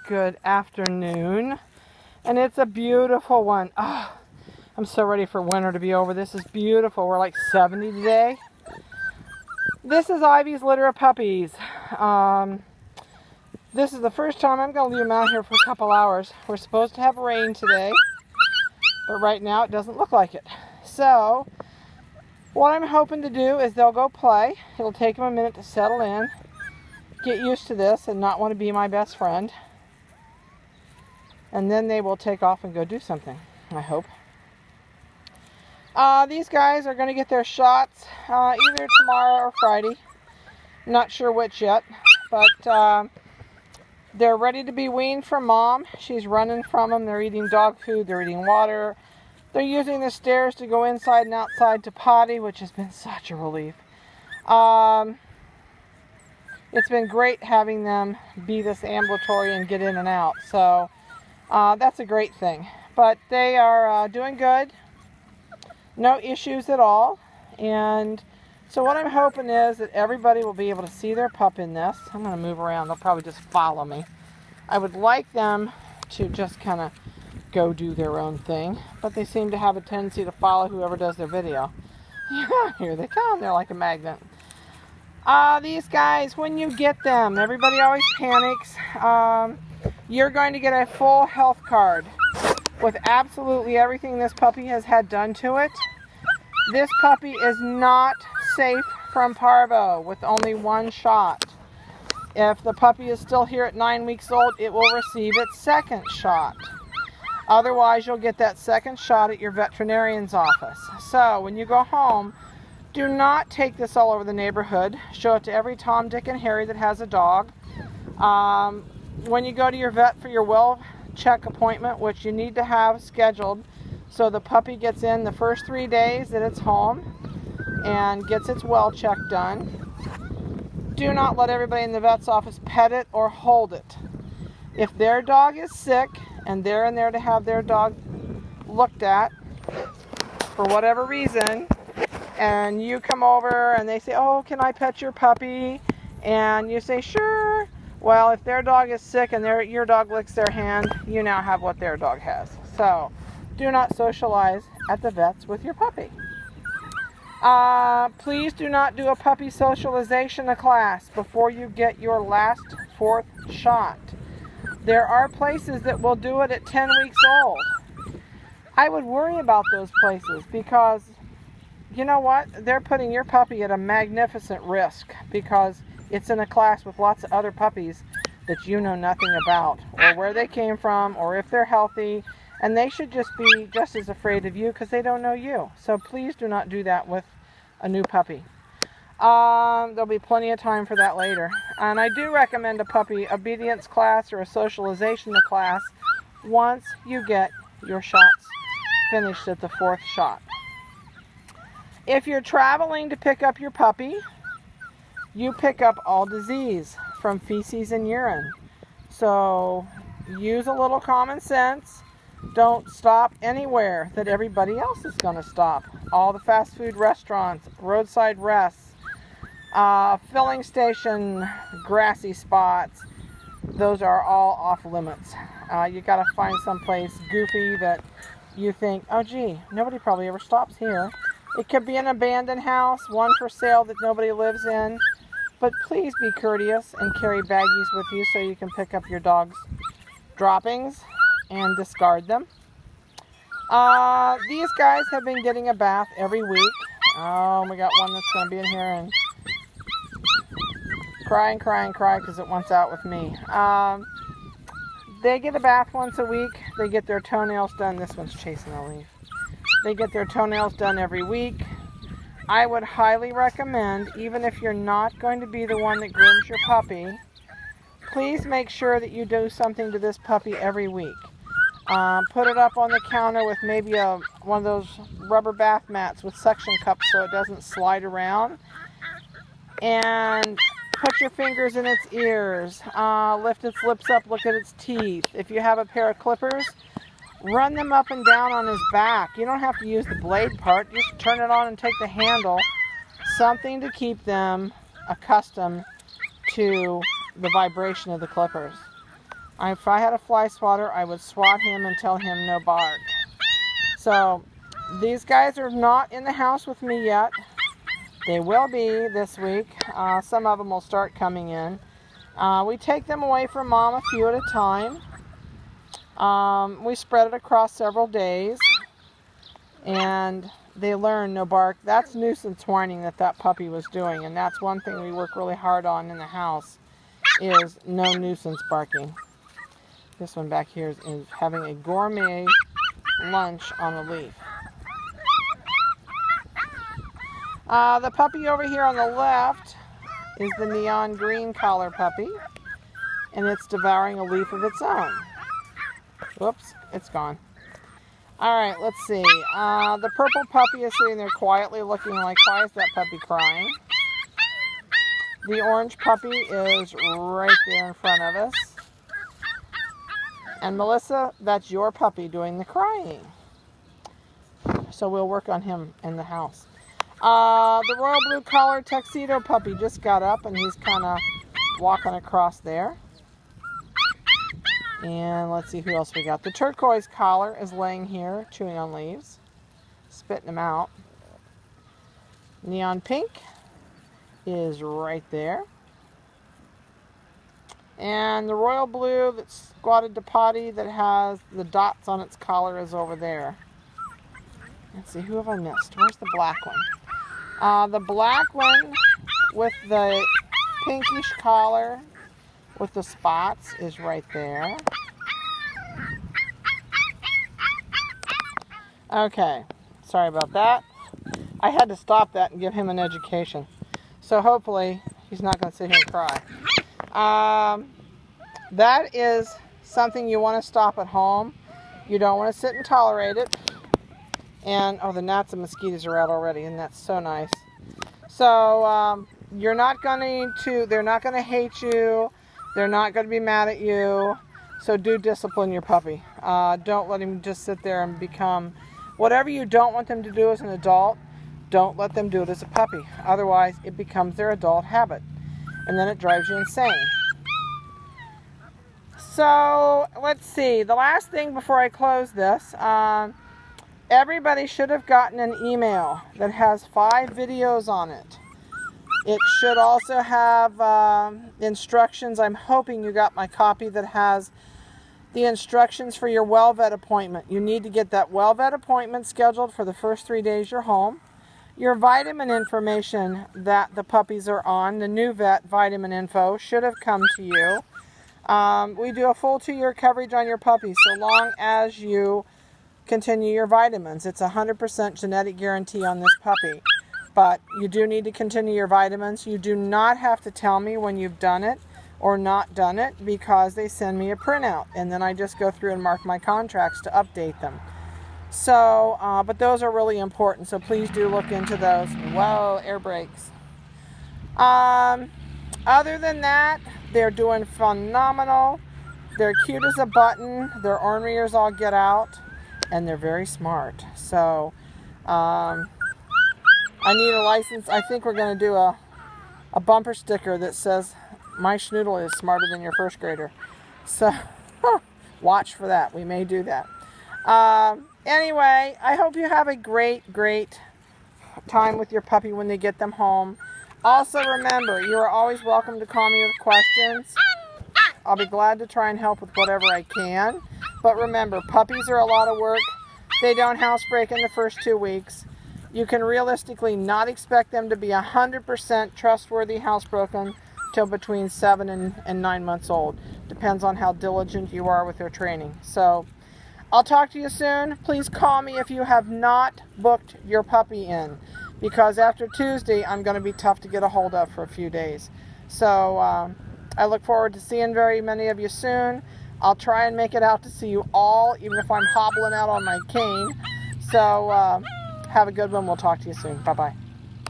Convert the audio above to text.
good afternoon. And it's a beautiful one. Oh, I'm so ready for winter to be over. This is beautiful. We're like 70 today. This is Ivy's litter of puppies. This is the first time I'm going to leave them out here for a couple hours. We're supposed to have rain today, but right now it doesn't look like it. So what I'm hoping to do is they'll go play. It'll take them a minute to settle in, get used to this and not want to be my best friend. And then they will take off and go do something, I hope. These guys are going to get their shots either tomorrow or Friday. Not sure which yet, but they're ready to be weaned from mom. She's running from them. They're eating dog food. They're eating water. They're using the stairs to go inside and outside to potty, which has been such a relief. It's been great having them be this ambulatory and get in and out. So that's a great thing. But they are doing good. No issues at all. And so what I'm hoping is that everybody will be able to see their pup in this. I'm going to move around. They'll probably just follow me. I would like them to just kind of go do their own thing. But they seem to have a tendency to follow whoever does their video. Yeah, here they come. They're like a magnet. These guys, when you get them, everybody always panics. You're going to get a full health card with absolutely everything this puppy has had done to it. This puppy is not safe from parvo with only one shot. If the puppy is still here at 9 weeks old, it will receive its second shot. Otherwise, you'll get that second shot at your veterinarian's office. So when you go home, do not take this all over the neighborhood. Show it to every Tom, Dick, and Harry that has a dog. When you go to your vet for your well check appointment, which you need to have scheduled, so the puppy gets in the first 3 days that it's home and gets its well check done. Do not let everybody in the vet's office pet it or hold it. If their dog is sick and they're in there to have their dog looked at for whatever reason, and you come over and they say, oh, can I pet your puppy? And you say, sure. Well, if their dog is sick and your dog licks their hand, you now have what their dog has. So do not socialize at the vets with your puppy. Please do not do a puppy socialization class before you get your last 4th shot. There are places that will do it at 10 weeks old. I would worry about those places because, you know what? They're putting your puppy at a magnificent risk because it's in a class with lots of other puppies that you know nothing about, or where they came from, or if they're healthy. And they should just be just as afraid of you because they don't know you. So please do not do that with a new puppy. There'll be plenty of time for that later. And I do recommend a puppy obedience class or a socialization class once you get your shots finished at the 4th shot. If you're traveling to pick up your puppy, you pick up all disease from feces and urine. So use a little common sense. Don't stop anywhere that everybody else is going to stop. All the fast food restaurants, roadside rests, filling station, grassy spots, those are all off limits. You got to find someplace goofy that you think, oh gee, nobody probably ever stops here. It could be an abandoned house, one for sale that nobody lives in. But please be courteous and carry baggies with you so you can pick up your dog's droppings and discard them. These guys have been getting a bath every week. Oh, we got one that's going to be in here and cry and cry and cry because it wants out with me. They get a bath once a week. They get their toenails done. This one's chasing a leaf. They get their toenails done every week. I would highly recommend, even if you're not going to be the one that grooms your puppy, please make sure that you do something to this puppy every week. Put it up on the counter with maybe one of those rubber bath mats with suction cups so it doesn't slide around. And put your fingers in its ears. Lift its lips up, look at its teeth. If you have a pair of clippers, run them up and down on his back. You don't have to use the blade part. Just turn it on and take the handle. Something to keep them accustomed to the vibration of the clippers. If I had a fly swatter, I would swat him and tell him no bark. So these guys are not in the house with me yet. They will be this week. Some of them will start coming in. We take them away from mom a few at a time. We spread it across several days, and they learn no bark. That's nuisance whining that puppy was doing, and that's one thing we work really hard on in the house, is no nuisance barking. This one back here is having a gourmet lunch on a leaf. The puppy over here on the left is the neon green collar puppy, and it's devouring a leaf of its own. Whoops, it's gone. Alright, let's see. The purple puppy is sitting there quietly looking like, why is that puppy crying? The orange puppy is right there in front of us. And Melissa, that's your puppy doing the crying. So we'll work on him in the house. The royal blue collar tuxedo puppy just got up, and he's kind of walking across there. And let's see who else we got. The turquoise collar is laying here, chewing on leaves, spitting them out. Neon pink is right there. And the royal blue that's squatted to potty that has the dots on its collar is over there. Let's see, who have I missed? Where's the black one? The black one with the pinkish collar with the spots is right there. Okay, sorry about that. I had to stop that and give him an education. So hopefully he's not going to sit here and cry. That is something you want to stop at home. You don't want to sit and tolerate it. And, oh, the gnats and mosquitoes are out already, and that's so nice. So, they're not going to hate you. They're not going to be mad at you. So do discipline your puppy. Don't let him just sit there and become, whatever you don't want them to do as an adult, don't let them do it as a puppy. Otherwise, it becomes their adult habit. And then it drives you insane. So, let's see. The last thing before I close this, everybody should have gotten an email that has 5 videos on it. It should also have instructions. I'm hoping you got my copy that has the instructions for your well vet appointment. You need to get that well vet appointment scheduled for the first 3 days you're home. Your vitamin information that the puppies are on, the new vet vitamin info, should have come to you. We do a full 2-year coverage on your puppy so long as you continue your vitamins. It's a 100% genetic guarantee on this puppy. But you do need to continue your vitamins. You do not have to tell me when you've done it or not done it, because they send me a printout. And then I just go through and mark my contracts to update them. So, but those are really important. So please do look into those. Whoa, air brakes. Other than that, they're doing phenomenal. They're cute as a button. They're ornery as all get out. And they're very smart. So, I need a license. I think we're going to do a bumper sticker that says, "My Schnoodle is smarter than your first grader." So, watch for that. We may do that. Anyway, I hope you have a great, great time with your puppy when they get them home. Also, remember, you are always welcome to call me with questions. I'll be glad to try and help with whatever I can. But remember, puppies are a lot of work. They don't housebreak in the first 2 weeks. You can realistically not expect them to be 100% trustworthy housebroken till between 7 and 9 months old. Depends on how diligent you are with their training. So, I'll talk to you soon. Please call me if you have not booked your puppy in, because after Tuesday, I'm going to be tough to get a hold of for a few days. So, I look forward to seeing very many of you soon. I'll try and make it out to see you all, even if I'm hobbling out on my cane. So, have a good one. We'll talk to you soon. Bye-bye.